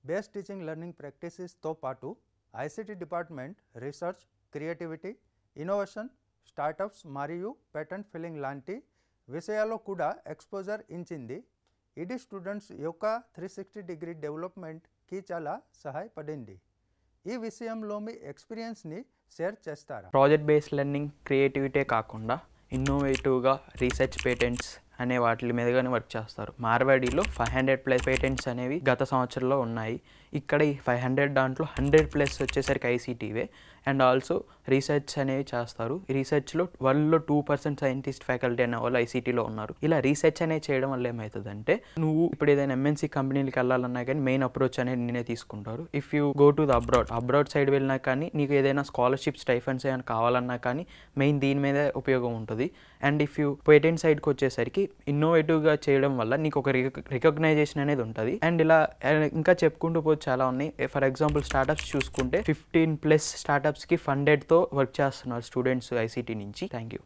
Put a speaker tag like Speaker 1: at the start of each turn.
Speaker 1: Base teaching learning ప్రాక్టీసెస్తో పాటు ICT department research, creativity, innovation, startups మరియు patent filling లాంటి విషయాల్లో కూడా ఎక్స్పోజర్ ఇచ్చింది. ఇది స్టూడెంట్స్ యొక్క 360 డిగ్రీ డెవలప్మెంట్కి చాలా సహాయపడింది. ఈ విషయంలో మీ ఎక్స్పీరియన్స్ని షేర్ చేస్తారా?
Speaker 2: ప్రాజెక్ట్ బేస్డ్ లెర్నింగ్ క్రియేటివిటీ కాకుండా ఇన్నోవేటివ్గా రీసెర్చ్, పేటెంట్స్ అనే వాటి మీదగానే వర్క్ చేస్తారు. మార్వాడిలో 500+ పేటెంట్స్ అనేవి గత సంవత్సరంలో ఉన్నాయి. ఇక్కడ ఈ 500 దాంట్లో 100+ వచ్చేసరికి ఐసీటీవే. అండ్ ఆల్సో రీసెర్చ్ అనేవి చేస్తారు. ఈ రీసెర్చ్లో వరల్డ్లో 2% సైంటిస్ట్ ఫ్యాకల్టీ అనే వాళ్ళు ఐసీటీలో ఉన్నారు. ఇలా రీసెర్చ్ అనేది చేయడం వల్ల ఏమవుతుందంటే, నువ్వు ఇప్పుడు ఏదైనా ఎంఎన్సీ కంపెనీలకు వెళ్ళాలన్నా కానీ మెయిన్ అప్రోచ్ అనేది నేనే తీసుకుంటారు. If you go to the abroad side వెళ్ళినా కానీ నీకు ఏదైనా స్కాలర్షిప్, స్టైఫండ్స్ ఏమైనా కావాలన్నా కానీ మెయిన్ దీని మీదే ఉపయోగం ఉంటుంది. అండ్ ఇఫ్ యూ పేటెంట్ సైడ్కి వచ్చేసరికి ఇన్నోవేటివ్గా చేయడం వల్ల నీకు ఒక రికగ్నైజేషన్ అనేది ఉంటుంది. అండ్ ఇలా ఇంకా చెప్పుకుంటూ పోతే చాలా ఉన్నాయి. ఫర్ ఎగ్జాంపుల్ స్టార్టప్స్ చూసుకుంటే 15+ స్టార్టప్స్కి ఫండెడ్తో వర్క్ చేస్తున్నారు స్టూడెంట్స్ ఐసీటీ నుంచి. Thank you.